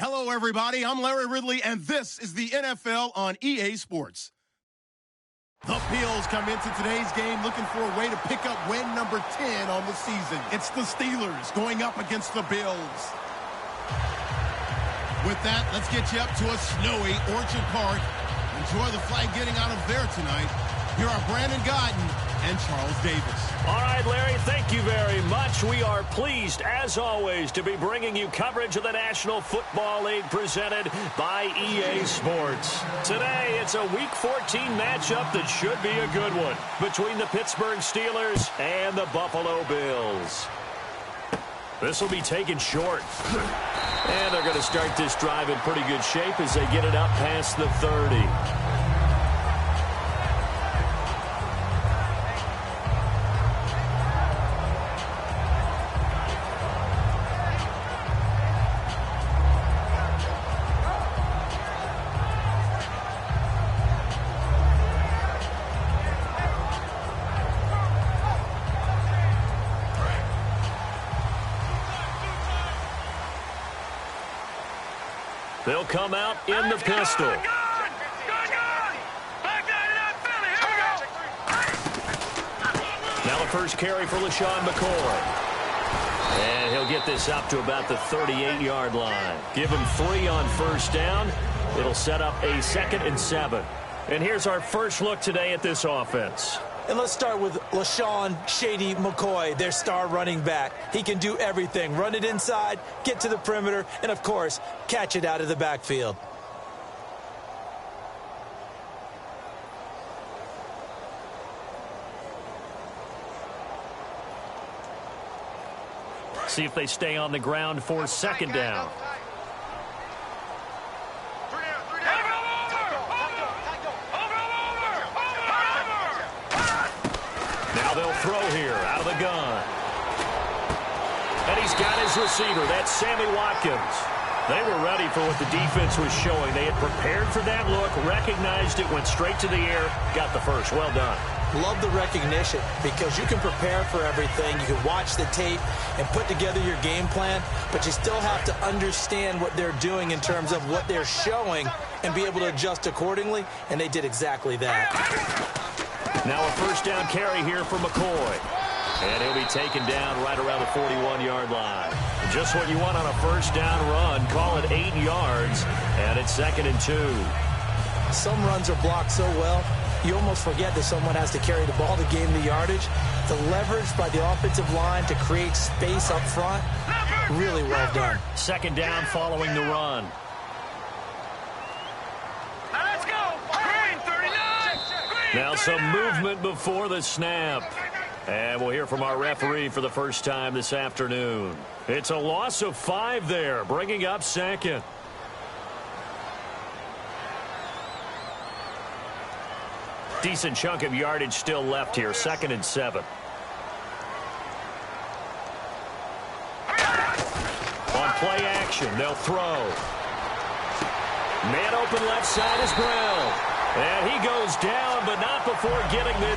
Hello, everybody. I'm Larry Ridley, and this is the NFL on EA Sports. The Bills come into today's game looking for a way to pick up win number 10 on the season. It's the Steelers going up against the Bills. With that, let's get you up to a snowy Orchard Park. Enjoy the flag getting out of there tonight. Here are Brandon Gaudin and Charles Davis. All right, Larry, thank you very much. We are pleased, as always, to be bringing you coverage of the National Football League presented by EA Sports. Today, it's a Week 14 matchup that should be a good one between the Pittsburgh Steelers and the Buffalo Bills. This will be taken short. And they're going to start this drive in pretty good shape as they get it up past the 30. They'll come out in the pistol. Now the first carry for LaShawn McCoy. And he'll get this up to about the 38-yard line. Give him 3 on first down. It'll set up a 2nd and 7. And here's our first look today at this offense. And let's start with LaShawn Shady McCoy, their star running back. He can do everything. Run it inside, get to the perimeter, and, of course, catch it out of the backfield. See if they stay on the ground for 2nd down. Now they'll throw here out of the gun. And he's got his receiver. That's Sammy Watkins. They were ready for what the defense was showing. They had prepared for that look, recognized it, went straight to the air, got the first. Well done. Love the recognition because you can prepare for everything. You can watch the tape and put together your game plan, but you still have to understand what they're doing in terms of what they're showing and be able to adjust accordingly, and they did exactly that. Now a first down carry here for McCoy. And he'll be taken down right around the 41-yard line. Just what you want on a first down run. Call it 8 yards, and it's 2nd and 2. Some runs are blocked so well, you almost forget that someone has to carry the ball to gain the yardage. The leverage by the offensive line to create space up front, really well done. 2nd down following the run. Now some movement before the snap. And we'll hear from our referee for the first time this afternoon. It's a loss of 5 there, bringing up 2nd. Decent chunk of yardage still left here, 2nd and 7. On play action, they'll throw. Man open left side is Brown. And he goes down, but not before getting the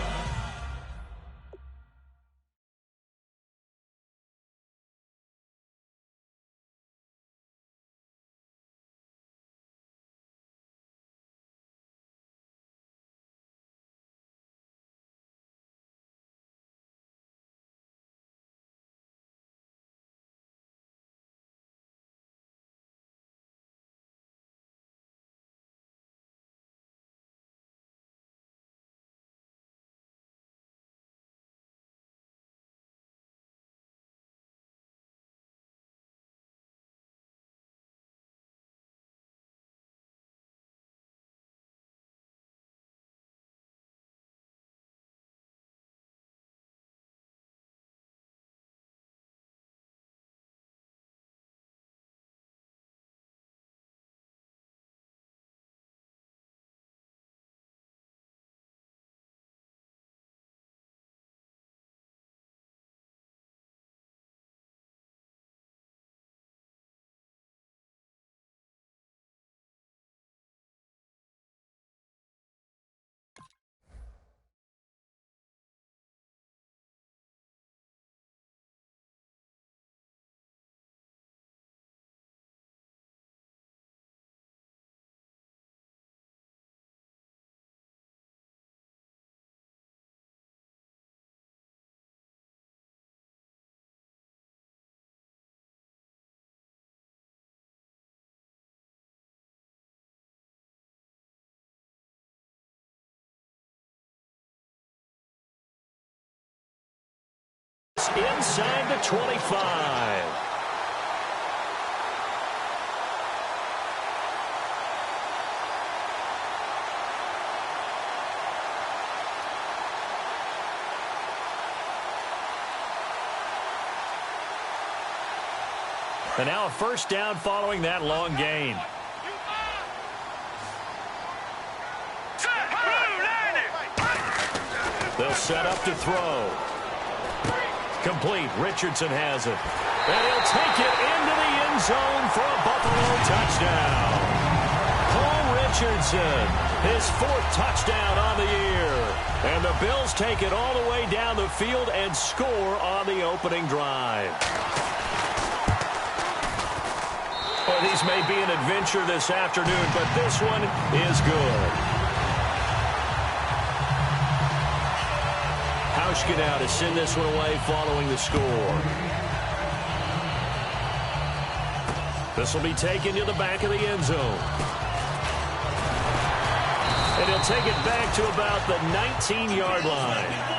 inside the 25. And now a first down following that long gain. They'll set up to throw. Complete. Richardson has it. And he'll take it into the end zone for a Buffalo touchdown. Paul Richardson, his 4th touchdown on the year. And the Bills take it all the way down the field and score on the opening drive. Well, these may be an adventure this afternoon, but this one is good. Hauschka now to send this one away following the score. This will be taken to the back of the end zone. And he'll take it back to about the 19-yard line.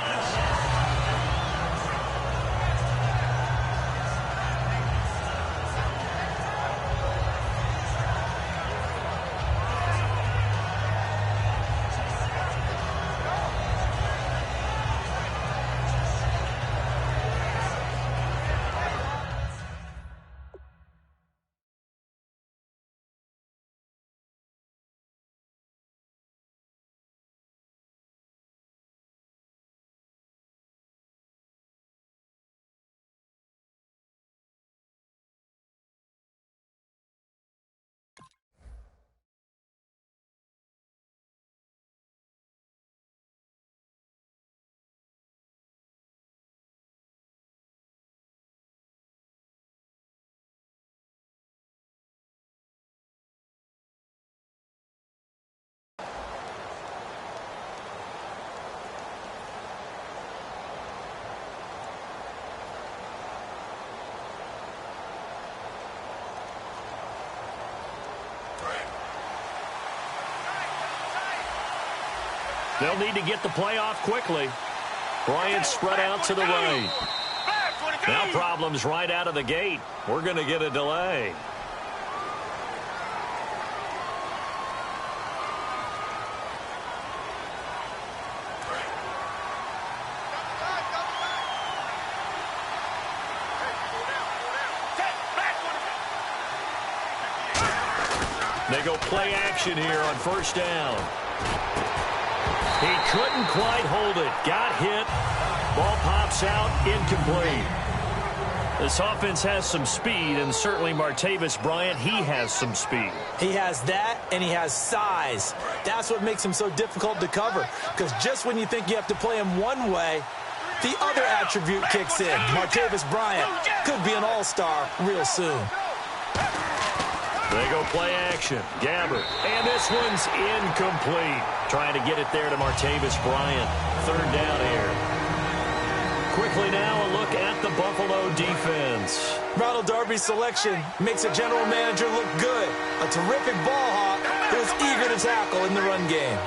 They'll need to get the play off quickly. Bryant spread out to the right. Now problems right out of the gate. We're going to get a delay. They go play action here on first down. He couldn't quite hold it. Got hit. Ball pops out. Incomplete. This offense has some speed, and certainly Martavis Bryant, he has some speed. He has that, and he has size. That's what makes him so difficult to cover, because just when you think you have to play him one way, the other attribute kicks in. Martavis Bryant could be an all-star real soon. They go play action. Gabbert. And this one's incomplete. Trying to get it there to Martavis Bryant. Third down here. Quickly now, a look at the Buffalo defense. Ronald Darby's selection makes a general manager look good. A terrific ball hawk who is eager to tackle in the run game.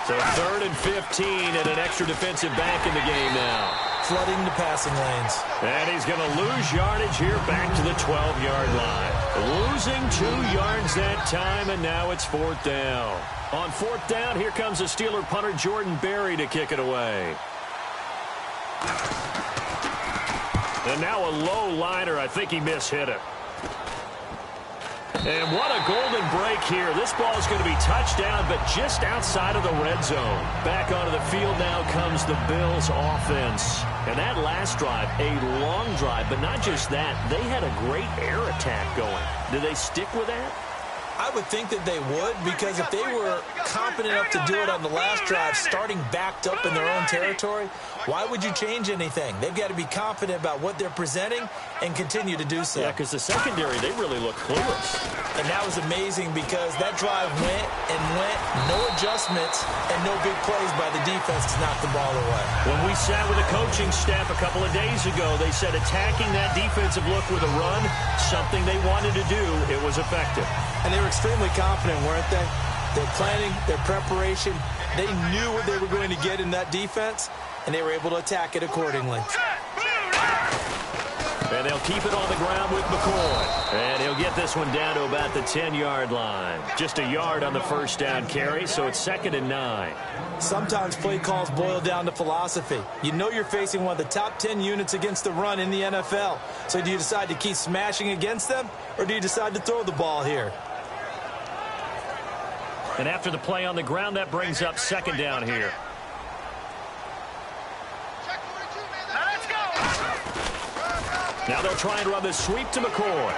So 3rd and 15 and an extra defensive back in the game now. Flooding the passing lanes. And he's going to lose yardage here back to the 12-yard line. Losing 2 yards that time, and now it's 4th down. On 4th down, here comes the Steeler punter Jordan Berry to kick it away. And now a low liner. I think he mishit it. And what a golden break here. This ball is going to be touchdown, but just outside of the red zone. Back onto the field now comes the Bills offense. And that last drive, a long drive, but not just that. They had a great air attack going. Do they stick with that? I would think that they would, because if they were confident enough to do it on the last drive, starting backed up in their own territory, why would you change anything? They've got to be confident about what they're presenting and continue to do so. Yeah, because the secondary, they really look clueless. And that was amazing, because that drive went and went, no adjustments, and no big plays by the defense to knock the ball away. When we sat with the coaching staff a couple of days ago, they said attacking that defensive look with a run, something they wanted to do, it was effective. And they were extremely confident, weren't they? Their planning, their preparation, they knew what they were going to get in that defense, and they were able to attack it accordingly. And they'll keep it on the ground with McCoy. And he'll get this one down to about the 10-yard line. Just a yard on the first down carry, so it's 2nd and 9. Sometimes play calls boil down to philosophy. You know you're facing one of the top 10 units against the run in the NFL. So do you decide to keep smashing against them, or do you decide to throw the ball here? And after the play on the ground, that brings up 2nd down here. Now they'll try and run the sweep to McCoy.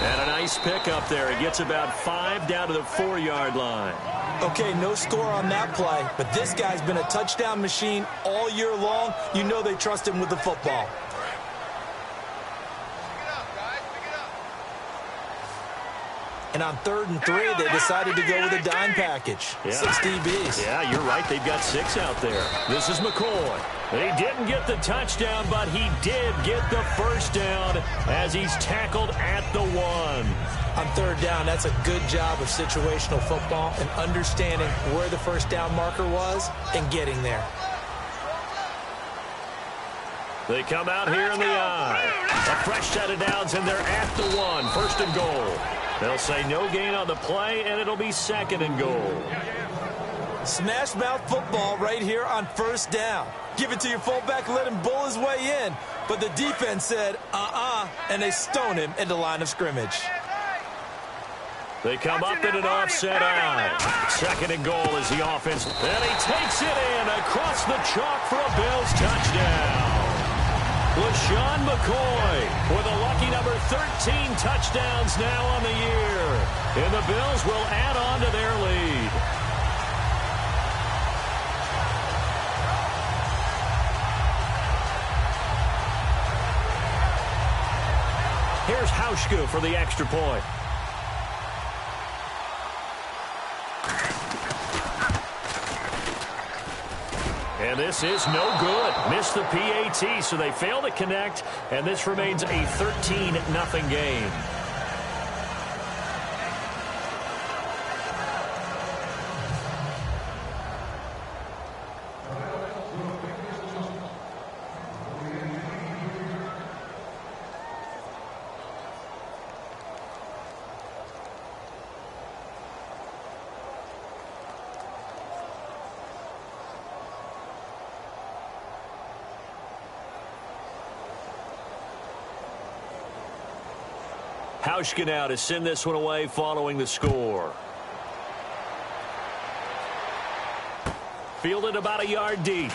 And a nice pick up there. He gets about 5 down to the 4-yard line. Okay, no score on that play, but this guy's been a touchdown machine all year long. You know they trust him with the football. And on 3rd and 3, they decided to go with a dime package. Yeah. 6 DBs. Yeah, you're right. They've got 6 out there. This is McCoy. He didn't get the touchdown, but he did get the first down as he's tackled at the 1. On 3rd down, that's a good job of situational football and understanding where the first down marker was and getting there. They come out here in the eye. A fresh set of downs, and they're at the 1. 1st and goal. They'll say no gain on the play, and it'll be 2nd and goal. Smash mouth football right here on 1st down. Give it to your fullback, let him bull his way in. But the defense said, and they stone him into line of scrimmage. They come up in an offset eye. 2nd and goal is the offense. And he takes it in across the chalk for a Bills touchdown. LeSean McCoy with a lucky number 13 touchdowns now on the year. And the Bills will add on to their lead. Here's Hauschka for the extra point. And this is no good. Missed the PAT, so they fail to connect, and this remains a 13-0 game. Hauschka now to send this one away following the score. Fielded about a yard deep.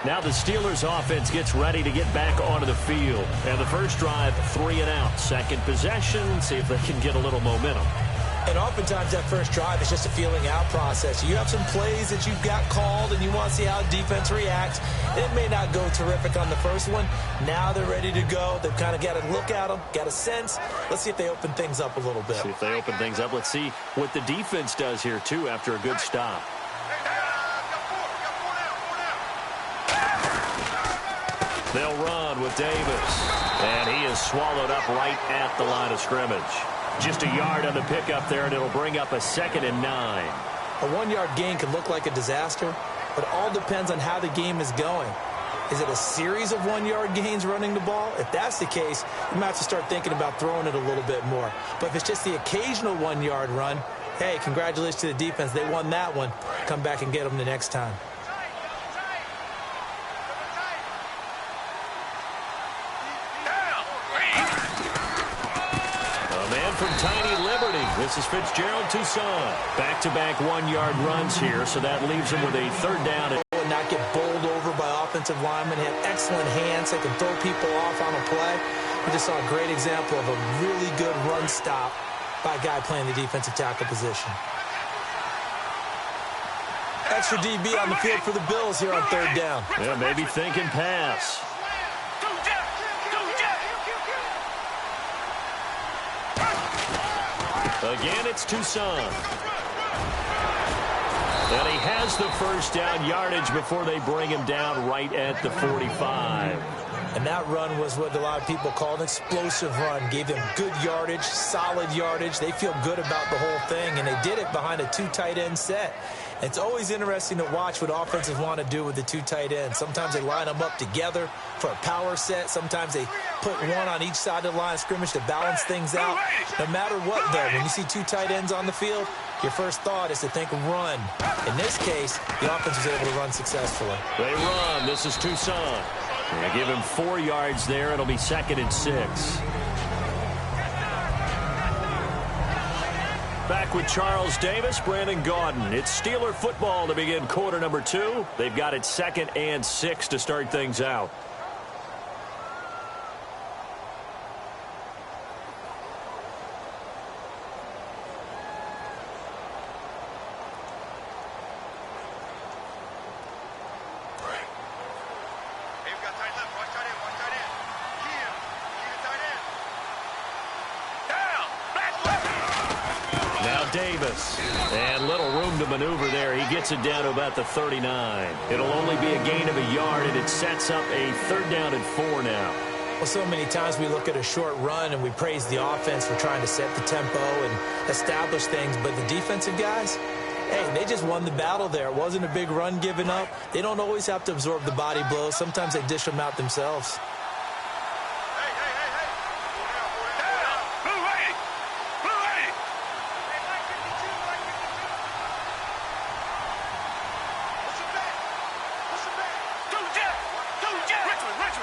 Now the Steelers offense gets ready to get back onto the field. And the first drive, 3 and out. Second possession, see if they can get a little momentum. And oftentimes that first drive is just a feeling out process. You have some plays that you've got called and you want to see how defense reacts. It may not go terrific on the first one. Now they're ready to go. They've kind of got to look at them, got a sense. Let's see if they open things up a little bit. See if they open things up. Let's see what the defense does here, too, after a good stop. They'll run with Davis. And he is swallowed up right at the line of scrimmage. Just a yard on the pickup there, and it'll bring up a 2nd and 9. A 1-yard gain can look like a disaster, but it all depends on how the game is going. Is it a series of 1-yard gains running the ball? If that's the case, you might have to start thinking about throwing it a little bit more. But if it's just the occasional 1-yard run, hey, congratulations to the defense. They won that one. Come back and get them the next time. From Tiny Liberty, this is Fitzgerald Toussaint. Back-to-back 1-yard runs here, so that leaves him with a 3rd down. And not get bowled over by offensive linemen. Have excellent hands. They can throw people off on a play. We just saw a great example of a really good run stop by a guy playing the defensive tackle position. Extra DB on the field for the Bills here on 3rd down. Yeah, maybe thinking pass. Again, it's Toussaint. And he has the first down yardage before they bring him down right at the 45. And that run was what a lot of people call an explosive run. Gave them good yardage, solid yardage. They feel good about the whole thing, and they did it behind a 2 tight end set. It's always interesting to watch what offenses want to do with the 2 tight ends. Sometimes they line them up together for a power set. Sometimes they put one on each side of the line of scrimmage to balance things out. No matter what, though, when you see 2 tight ends on the field, your first thought is to think run. In this case, the offense was able to run successfully. They run. This is Toussaint. They give him 4 yards there. It'll be 2nd and 6. Back with Charles Davis, Brandon Gaudin. It's Steeler football to begin quarter number 2. They've got it 2nd and 6 to start things out. Davis, and little room to maneuver there. He gets it down to about the 39. It'll only be a gain of a yard, and it sets up a 3rd down and 4 now. Well, so many times we look at a short run and we praise the offense for trying to set the tempo and establish things, but the defensive guys, hey, they just won the battle there. It wasn't a big run given up. They don't always have to absorb the body blows. Sometimes they dish them out themselves.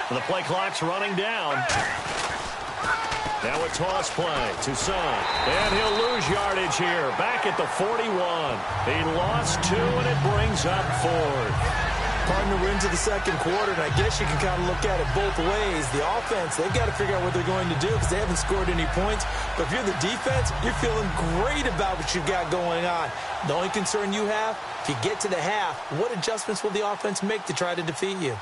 The play clock's running down. Now a toss play. Toussaint. And he'll lose yardage here. Back at the 41. He lost 2, and it brings up 4th. Partner wins of the 2nd quarter, and I guess you can kind of look at it both ways. The offense, they've got to figure out what they're going to do because they haven't scored any points. But if you're the defense, you're feeling great about what you've got going on. The only concern you have, if you get to the half, what adjustments will the offense make to try to defeat you?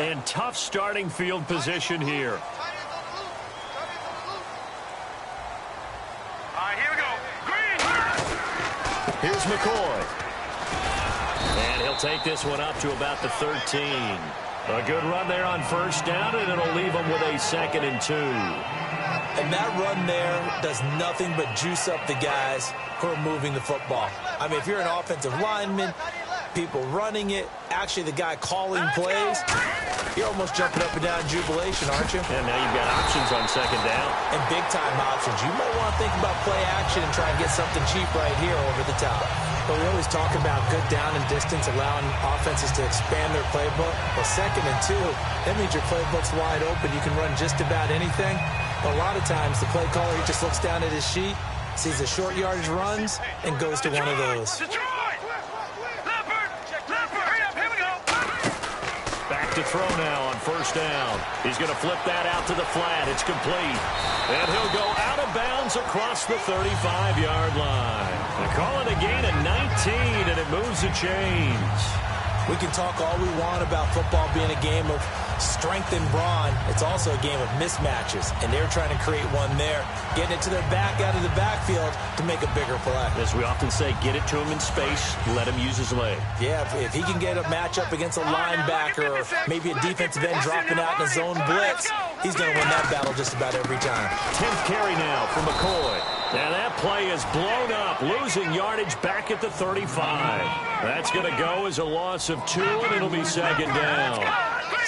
And tough starting field position here. Here we go. Green. Here's McCoy. And he'll take this one up to about the 13. A good run there on 1st down, and it'll leave him with a 2nd and 2. And that run there does nothing but juice up the guys who are moving the football. I mean, if you're an offensive lineman, people running it, actually the guy calling plays, you're almost jumping up and down in jubilation, aren't you? And now you've got options on 2nd down. And big-time options. You might want to think about play action and try and get something cheap right here over the top. But we always talk about good down and distance, allowing offenses to expand their playbook. Well, 2nd and 2, that means your playbook's wide open. You can run just about anything. But a lot of times, the play caller, he just looks down at his sheet, sees the short yardage runs, and goes to one of those. Back to throw now on 1st down. He's going to flip that out to the flat. It's complete. And he'll go out of bounds across the 35-yard line. They call it a gain of 19, and it moves the chains. We can talk all we want about football being a game of strength and brawn. It's also a game of mismatches, and they're trying to create one there, getting it to their back out of the backfield to make a bigger play. As we often say, get it to him in space, let him use his leg. Yeah, if he can get a matchup against a linebacker or maybe a defensive end dropping out in a zone blitz, he's going to win that battle just about every time. 10th carry now for McCoy. And that play is blown up, losing yardage back at the 35. That's going to go as a loss of 2, and it'll be 2nd down.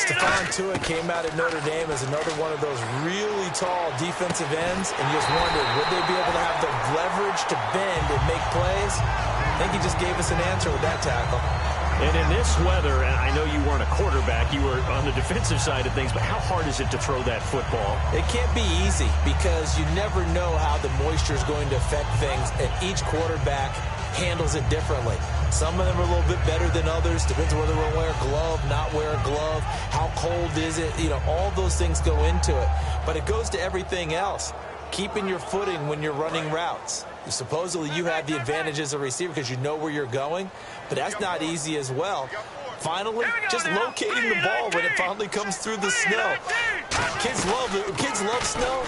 Stephon Tuitt came out at Notre Dame as another one of those really tall defensive ends, and you just wondered, would they be able to have the leverage to bend and make plays? I think he just gave us an answer with that tackle. And in this weather, and I know you weren't a quarterback, you were on the defensive side of things, but how hard is it to throw that football? It can't be easy because you never know how the moisture is going to affect things, and each quarterback handles it differently. Some of them are a little bit better than others. Depends on whether we're going to wear a glove, not wear a glove, how cold is it. You know, all those things go into it. But it goes to everything else. Keeping your footing when you're running routes. Supposedly you have the advantage as a receiver because you know where you're going, but that's not easy as well. Finally, just locating the ball when it finally comes through the snow. Kids love snow.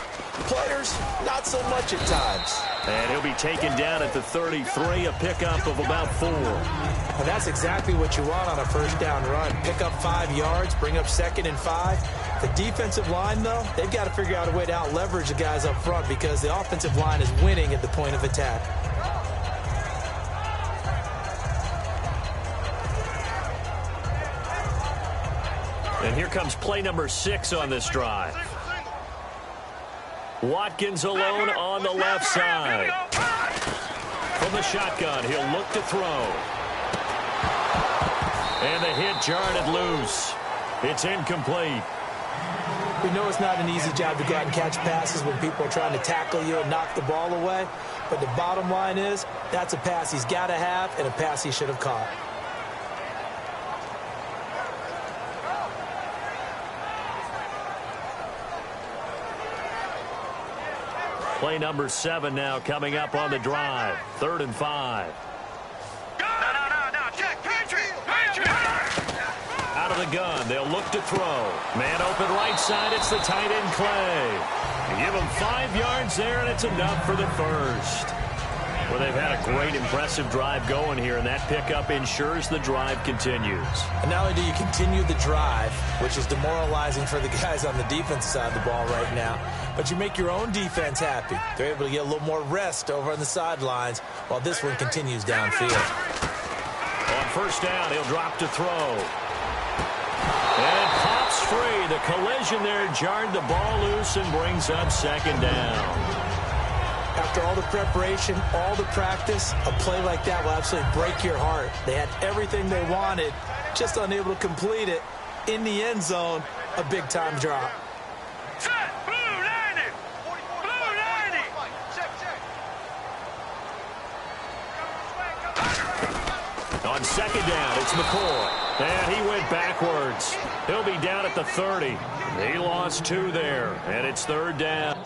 Players, not so much at times. And he'll be taken down at the 33, a pickup of about 4. And that's exactly what you want on a first down run. Pick up 5 yards, bring up 2nd and 5. The defensive line, though, they've got to figure out a way to out-leverage the guys up front because the offensive line is winning at the point of attack. And here comes play number 6 on this drive. Watkins alone on the left side. From the shotgun, he'll look to throw. And the hit jarred it loose. It's incomplete. We know it's not an easy job to go out and catch passes when people are trying to tackle you and knock the ball away. But the bottom line is, that's a pass he's got to have and a pass he should have caught. Play number 7 now coming up on the drive. 3rd and 5. Out of the gun, they'll look to throw. Man open right side, it's the tight end Clay. Give him 5 yards there, and it's enough for the first. Well, they've had a great, impressive drive going here, and that pickup ensures the drive continues. And not only do you continue the drive, which is demoralizing for the guys on the defensive side of the ball right now, but you make your own defense happy. They're able to get a little more rest over on the sidelines while this one continues downfield. On first down, he'll drop to throw. And pops free. The collision there jarred the ball loose and brings up 2nd down. After all the preparation, all the practice, a play like that will absolutely break your heart. They had everything they wanted, just unable to complete it. In the end zone, a big-time drop. Set, blue 90. Blue 90. On 2nd down, it's McCoy. And he went backwards. He'll be down at the 30. He lost 2 there, and it's 3rd down.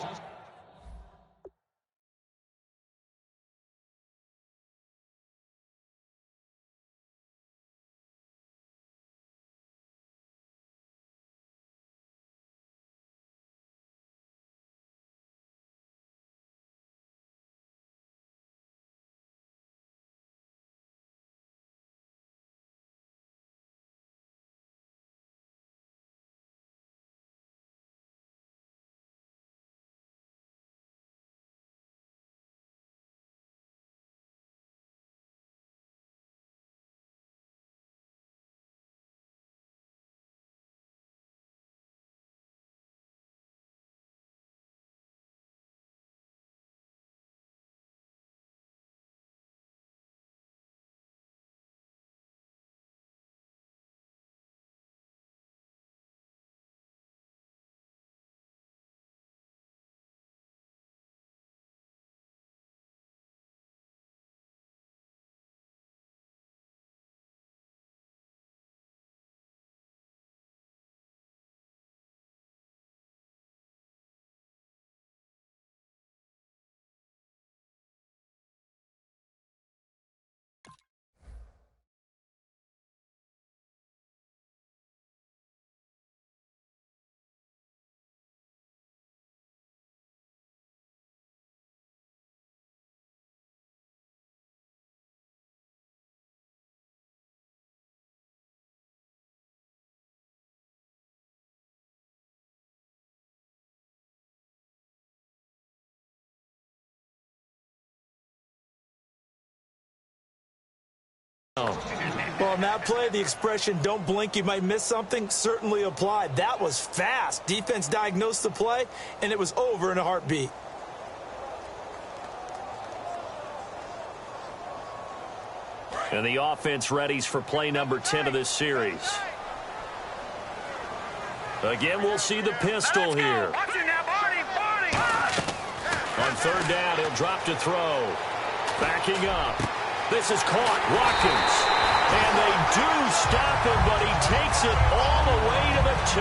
Well, on that play, the expression, don't blink, you might miss something, certainly applied. That was fast. Defense diagnosed the play, and it was over in a heartbeat. And the offense readies for play number 10 of this series. Again, we'll see the pistol here. On 3rd down, he'll drop to throw. Backing up. This is caught. Watkins. And they do stop him, but he takes it all the way to the 2.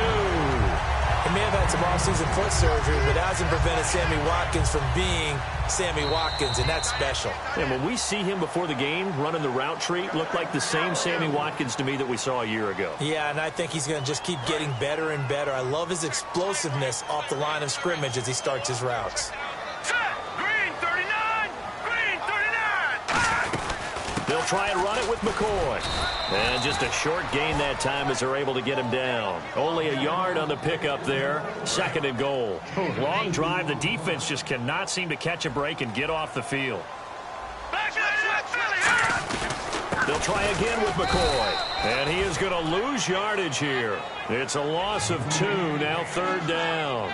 He may have had some off-season foot surgery, but that hasn't prevented Sammy Watkins from being Sammy Watkins, and that's special. And when we see him before the game running the route tree, looked like the same Sammy Watkins to me that we saw a year ago. Yeah, and I think he's going to just keep getting better and better. I love his explosiveness off the line of scrimmage as he starts his routes. Green 39! Green 39! They'll try and run it with McCoy. And just a short gain that time as they're able to get him down. Only a yard on the pickup there. 2nd and goal. Long drive. The defense just cannot seem to catch a break and get off the field. They'll try again with McCoy. And he is going to lose yardage here. It's a loss of 2. Now 3rd down.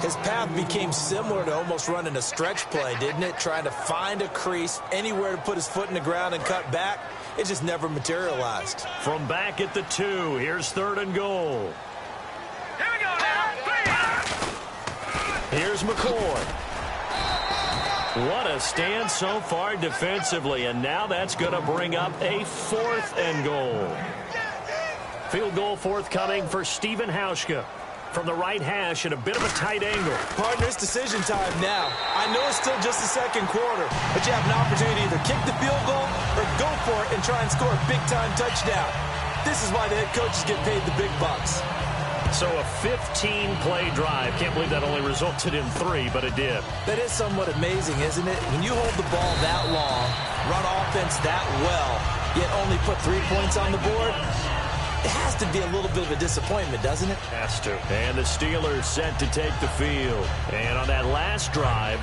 His path became similar to almost running a stretch play, didn't it? Trying to find a crease, anywhere to put his foot in the ground and cut back. It just never materialized. From back at the 2, here's 3rd and goal. Here we go now! Here's McCoy. What a stand so far defensively, and now that's going to bring up a 4th and goal. Field goal forthcoming for Stephen Hauschka. From the right hash at a bit of a tight angle. Partner, it's decision time now. I know it's still just the 2nd quarter, but you have an opportunity to either kick the field goal or go for it and try and score a big-time touchdown. This is why the head coaches get paid the big bucks. So a 15-play drive. Can't believe that only resulted in 3, but it did. That is somewhat amazing, isn't it? When you hold the ball that long, run offense that well, yet only put 3 points on the board, it has to be a little bit of a disappointment, doesn't it? Has to. And the Steelers set to take the field. And on that last drive,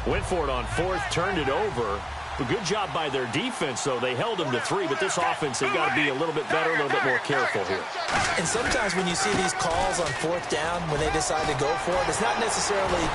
went for it on 4th, turned it over. A good job by their defense, though. They held them to 3, but this offense, they've got to be a little bit better, a little bit more careful here. And sometimes when you see these calls on 4th down, when they decide to go for it, it's not necessarily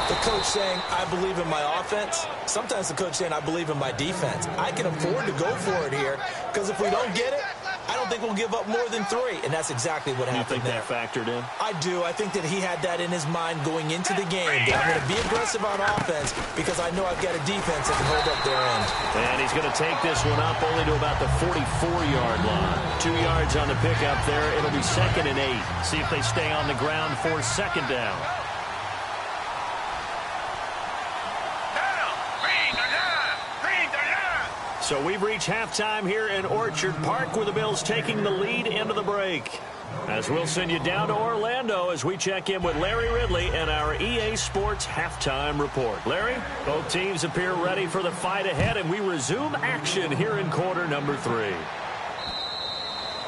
the coach saying, I believe in my offense. Sometimes the coach saying, I believe in my defense. I can afford to go for it here, because if we don't get it, I don't think we'll give up more than 3, and that's exactly what happened there. You think that factored in? I do. I think that he had that in his mind going into the game, that I'm going to be aggressive on offense because I know I've got a defense that can hold up their end. And he's going to take this one up only to about the 44-yard line. 2 yards on the pickup there. It'll be 2nd and 8. See if they stay on the ground for 2nd down. So we've reached halftime here in Orchard Park with the Bills taking the lead into the break. As we'll send you down to Orlando as we check in with Larry Ridley and our EA Sports halftime report. Larry, both teams appear ready for the fight ahead, and we resume action here in quarter number 3.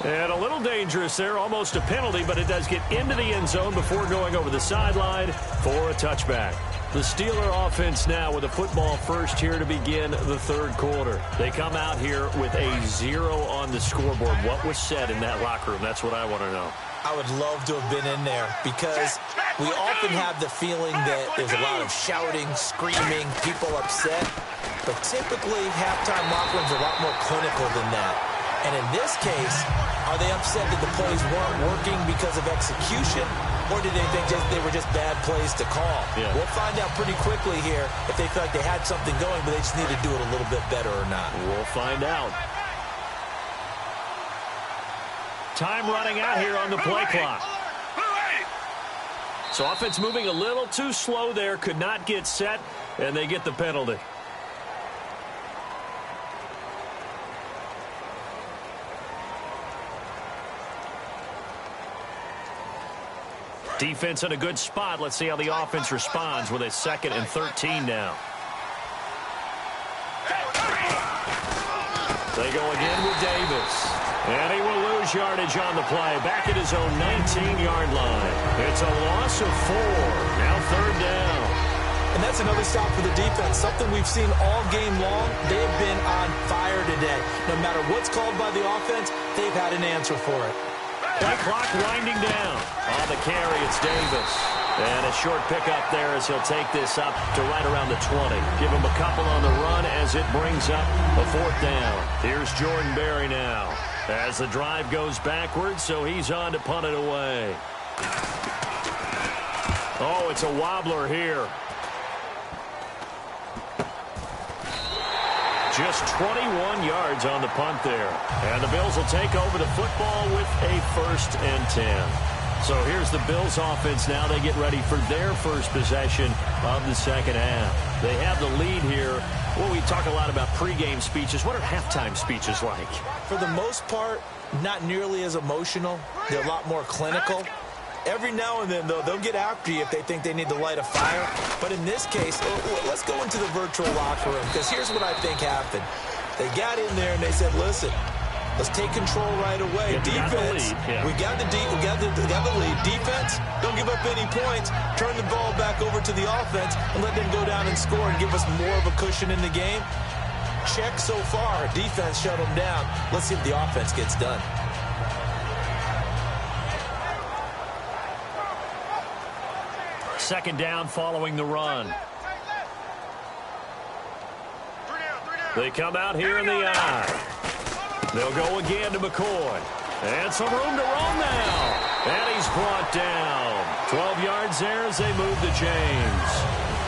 And a little dangerous there, almost a penalty, but it does get into the end zone before going over the sideline for a touchback. The Steeler offense now with a football first here to begin the 3rd quarter. They come out here with a 0 on the scoreboard. What was said in that locker room? That's what I want to know. I would love to have been in there because we often have the feeling that there's a lot of shouting, screaming, people upset. But typically, halftime locker rooms are a lot more clinical than that. And in this case, are they upset that the plays weren't working because of execution, or did they think they were just bad plays to call? Yeah. We'll find out pretty quickly here if they feel like they had something going, but they just need to do it a little bit better or not. We'll find out. Time running out here on the play clock. So offense moving a little too slow there, could not get set, and they get the penalty. Defense in a good spot. Let's see how the offense responds with a 2nd and 13 now. They go again with Davis. And he will lose yardage on the play. Back at his own 19-yard line. It's a loss of 4. Now 3rd down. And that's another stop for the defense. Something we've seen all game long. They've been on fire today. No matter what's called by the offense, they've had an answer for it. Play clock winding down. On the carry, it's Davis. And a short pickup there as he'll take this up to right around the 20. Give him a couple on the run as it brings up a 4th down. Here's Jordan Berry now. As the drive goes backwards, so he's on to punt it away. Oh, it's a wobbler here. Just 21 yards on the punt there. And the Bills will take over the football with a 1st and 10. So here's the Bills offense now. They get ready for their first possession of the second half. They have the lead here. Well, we talk a lot about pregame speeches. What are halftime speeches like? For the most part, not nearly as emotional. They're a lot more clinical. Every now and then, though, they'll get after you if they think they need to light a fire. But in this case, let's go into the virtual locker room, because here's what I think happened. They got in there and they said, listen, let's take control right away. Defense, we got the lead. Defense, don't give up any points. Turn the ball back over to the offense and let them go down and score and give us more of a cushion in the game. Check so far. Defense shut them down. Let's see if the offense gets done. Second down following the run. They come out here in the eye. They'll go again to McCoy. And some room to roam now. And he's brought down. 12 yards there as they move to James.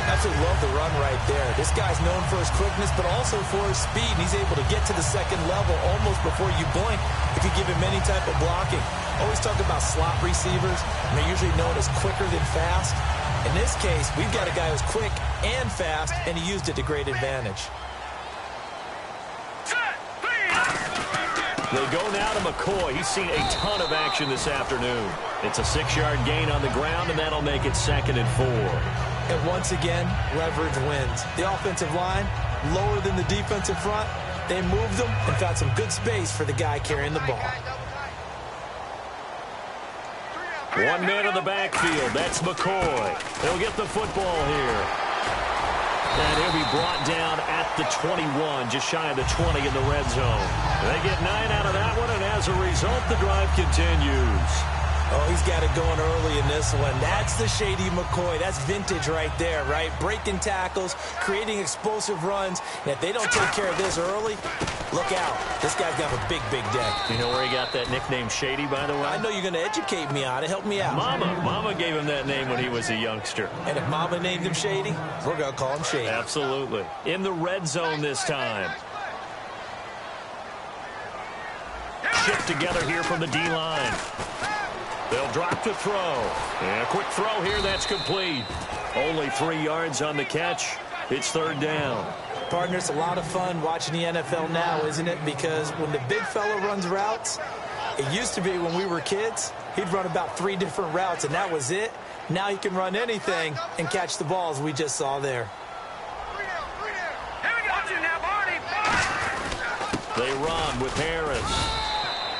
Absolutely love the run right there. This guy's known for his quickness, but also for his speed. And he's able to get to the second level almost before you blink if you give him any type of blocking. Always talk about slot receivers, and they're usually known as quicker than fast. In this case, we've got a guy who's quick and fast, and he used it to great advantage. They go now to McCoy. He's seen a ton of action this afternoon. It's a 6-yard gain on the ground, and that'll make it 2nd and 4. And once again, leverage wins. The offensive line, lower than the defensive front. They moved them and found some good space for the guy carrying the ball. One man in the backfield. That's McCoy. They'll get the football here. And he'll be brought down at the 21, just shy of the 20 in the red zone. They get 9 out of that one, and as a result, the drive continues. Oh, he's got it going early in this one. That's the Shady McCoy. That's vintage right there, right? Breaking tackles, creating explosive runs. And if they don't take care of this early, look out. This guy's got a big, big day. You know where he got that nickname Shady, by the way? I know you're going to educate me on it. Help me out. Mama gave him that name when he was a youngster. And if Mama named him Shady, we're going to call him Shady. Absolutely. In the red zone this time. Shift together here from the D-line. They'll drop to throw. And a quick throw here, that's complete. Only 3 yards on the catch. It's 3rd down. Partner, it's a lot of fun watching the NFL now, isn't it? Because when the big fella runs routes, it used to be when we were kids, he'd run about 3 different routes, and that was it. Now he can run anything and catch the balls we just saw there. They run with Harris.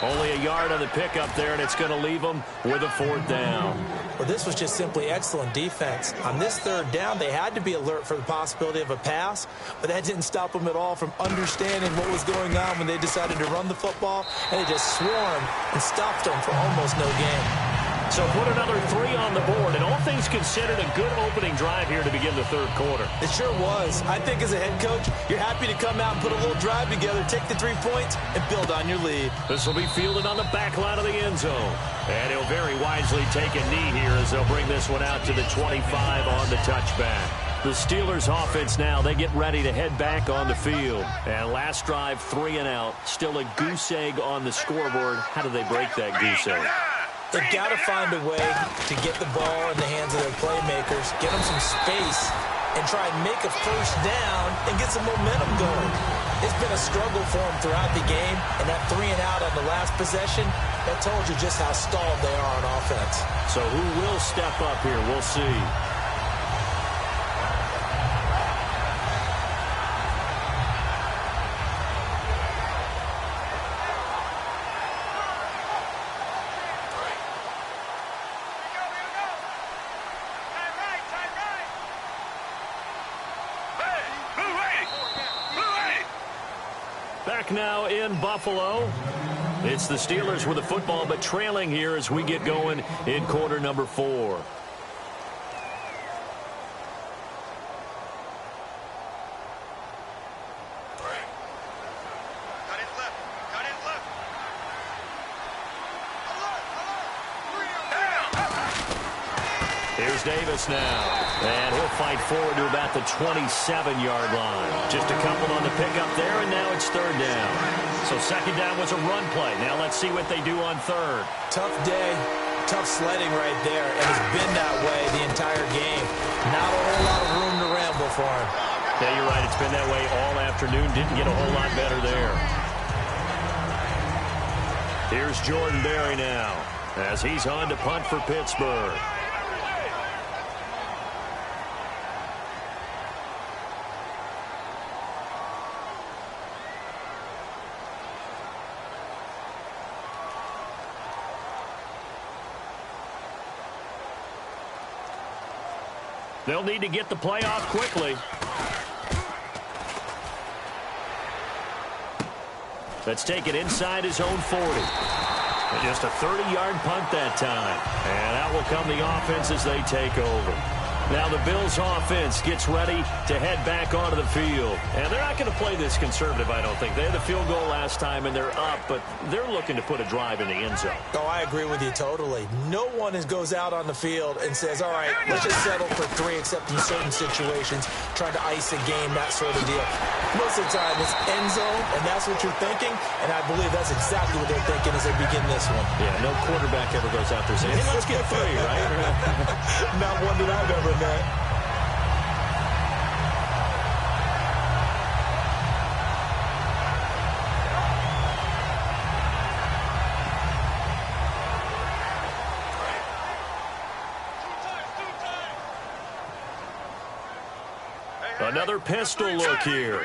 Only a yard on the pickup there, and it's going to leave them with a 4th down. Well, this was just simply excellent defense. On this 3rd down, they had to be alert for the possibility of a pass, but that didn't stop them at all from understanding what was going on when they decided to run the football, and they just swarmed and stopped them for almost no gain. So put another 3 on the board, and all things considered, a good opening drive here to begin the 3rd quarter. It sure was. I think as a head coach, you're happy to come out and put a little drive together, take the 3 points, and build on your lead. This will be fielded on the back line of the end zone. And he'll very wisely take a knee here as they'll bring this one out to the 25 on the touchback. The Steelers offense now, they get ready to head back on the field. And last drive, 3 and out. Still a goose egg on the scoreboard. How do they break that goose egg? They've got to find a way to get the ball in the hands of their playmakers, get them some space, and try and make a 1st down and get some momentum going. It's been a struggle for them throughout the game, and that 3 and out on the last possession, that told you just how stalled they are on offense. So who will step up here? We'll see. Back now in Buffalo. It's the Steelers with the football, but trailing here as we get going in quarter number 4. Here's Davis now, and he'll fight forward to about the 27-yard line. Just a couple on the pickup there, and now it's third down. So second down was a run play. Now let's see what they do on third. Tough day, tough sledding right there, and it's been that way the entire game. Not a whole lot of room to ramble for him. Yeah, you're right. It's been that way all afternoon. Didn't get a whole lot better there. Here's Jordan Berry now, as he's on to punt for Pittsburgh. They'll need to get the play off quickly. Let's take it inside his own 40. And just a 30-yard punt that time. And out will come the offense as they take over. Now the Bills offense gets ready to head back onto the field. And they're not going to play this conservative, I don't think. They had the field goal last time, and they're up, but they're looking to put a drive in the end zone. Oh, I agree with you totally. No one goes out on the field and says, all right, let's just settle for 3, except in certain situations, trying to ice a game, that sort of deal. Most of the time, it's end zone, and that's what you're thinking, and I believe that's exactly what they're thinking as they begin this one. Yeah, no quarterback ever goes out there saying, hey, let's get 3, right? Not one that I've ever met. Another pistol look here.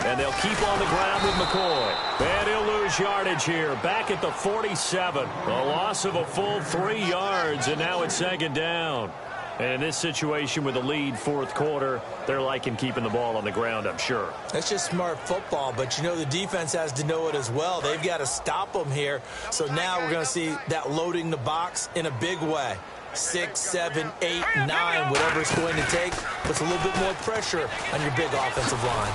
And they'll keep on the ground with McCoy. And he'll lose yardage here. Back at the 47. A loss of a full 3 yards, and now it's second down. And in this situation with the lead fourth quarter, they're liking keeping the ball on the ground, I'm sure. That's just smart football, but you know the defense has to know it as well. They've got to stop them here. So now we're going to see that loading the box in a big way. 6, 7, 8, 9, whatever it's going to take, puts a little bit more pressure on your big offensive line.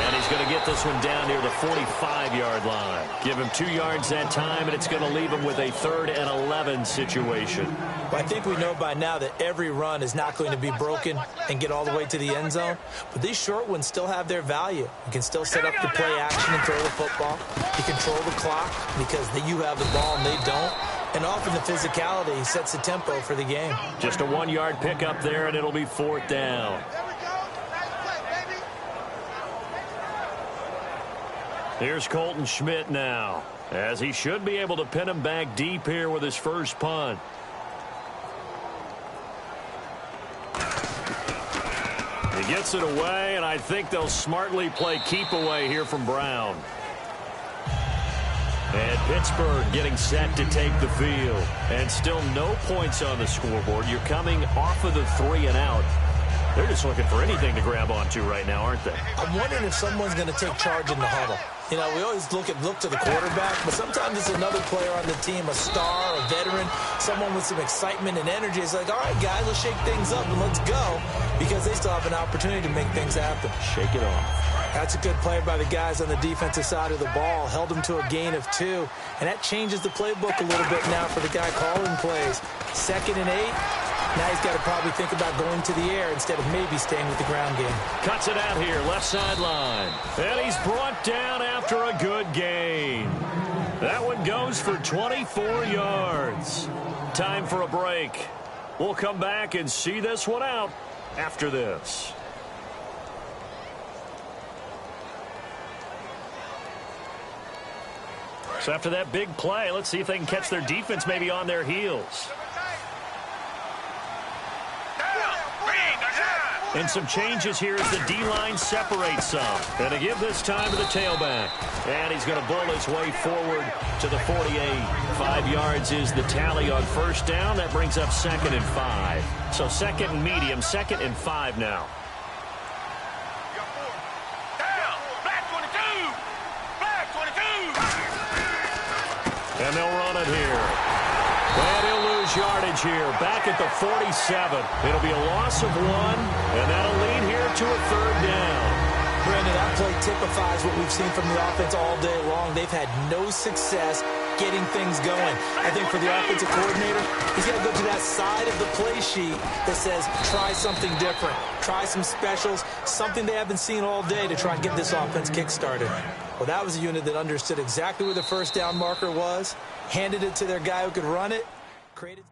And he's going to get this one down near the 45-yard line. Give him 2 yards that time, and it's going to leave him with a 3rd and 11 situation. Well, I think we know by now that every run is not going to be broken and get all the way to the end zone. But these short ones still have their value. You can still set up the play action and throw the football. You control the clock because you have the ball and they don't. And often the physicality sets the tempo for the game. Just a 1-yard pickup there, and it'll be 4th down. Here's Colton Schmidt now, as he should be able to pin him back deep here with his first punt. He gets it away, and I think they'll smartly play keep away here from Brown. And Pittsburgh getting set to take the field. And still no points on the scoreboard. You're coming off of the 3 and out. They're just looking for anything to grab onto right now, aren't they? I'm wondering if someone's going to take charge in the huddle. You know, we always look to the quarterback, but sometimes it's another player on the team, a star, a veteran, someone with some excitement and energy. It's like, all right, guys, let's shake things up and let's go, because they still have an opportunity to make things happen. Shake it off. That's a good play by the guys on the defensive side of the ball. Held them to a gain of 2, and that changes the playbook a little bit now for the guy calling plays. 2nd and 8. Now he's got to probably think about going to the air instead of maybe staying with the ground game. Cuts it out here, left sideline. And he's brought down after a good gain. That one goes for 24 yards. Time for a break. We'll come back and see this one out after this. So after that big play, let's see if they can catch their defense maybe on their heels. And some changes here as the D-line separates some. And to give this time to the tailback. And he's going to bull his way forward to the 48. 5 yards is the tally on first down. That brings up 2nd and 5. So 2nd and medium, 2nd and 5 now. And they'll run it here. And he'll lose yardage here. Back at the 47. It'll be a loss of 1, and that'll lead here to a 3rd down. Brandon, that play typifies what we've seen from the offense all day long. They've had no success getting things going. I think for the offensive coordinator, he's got to go to that side of the play sheet that says, try something different, try some specials, something they haven't seen all day to try and get this offense kick-started. Well, that was a unit that understood exactly where the first down marker was, handed it to their guy who could run it, created...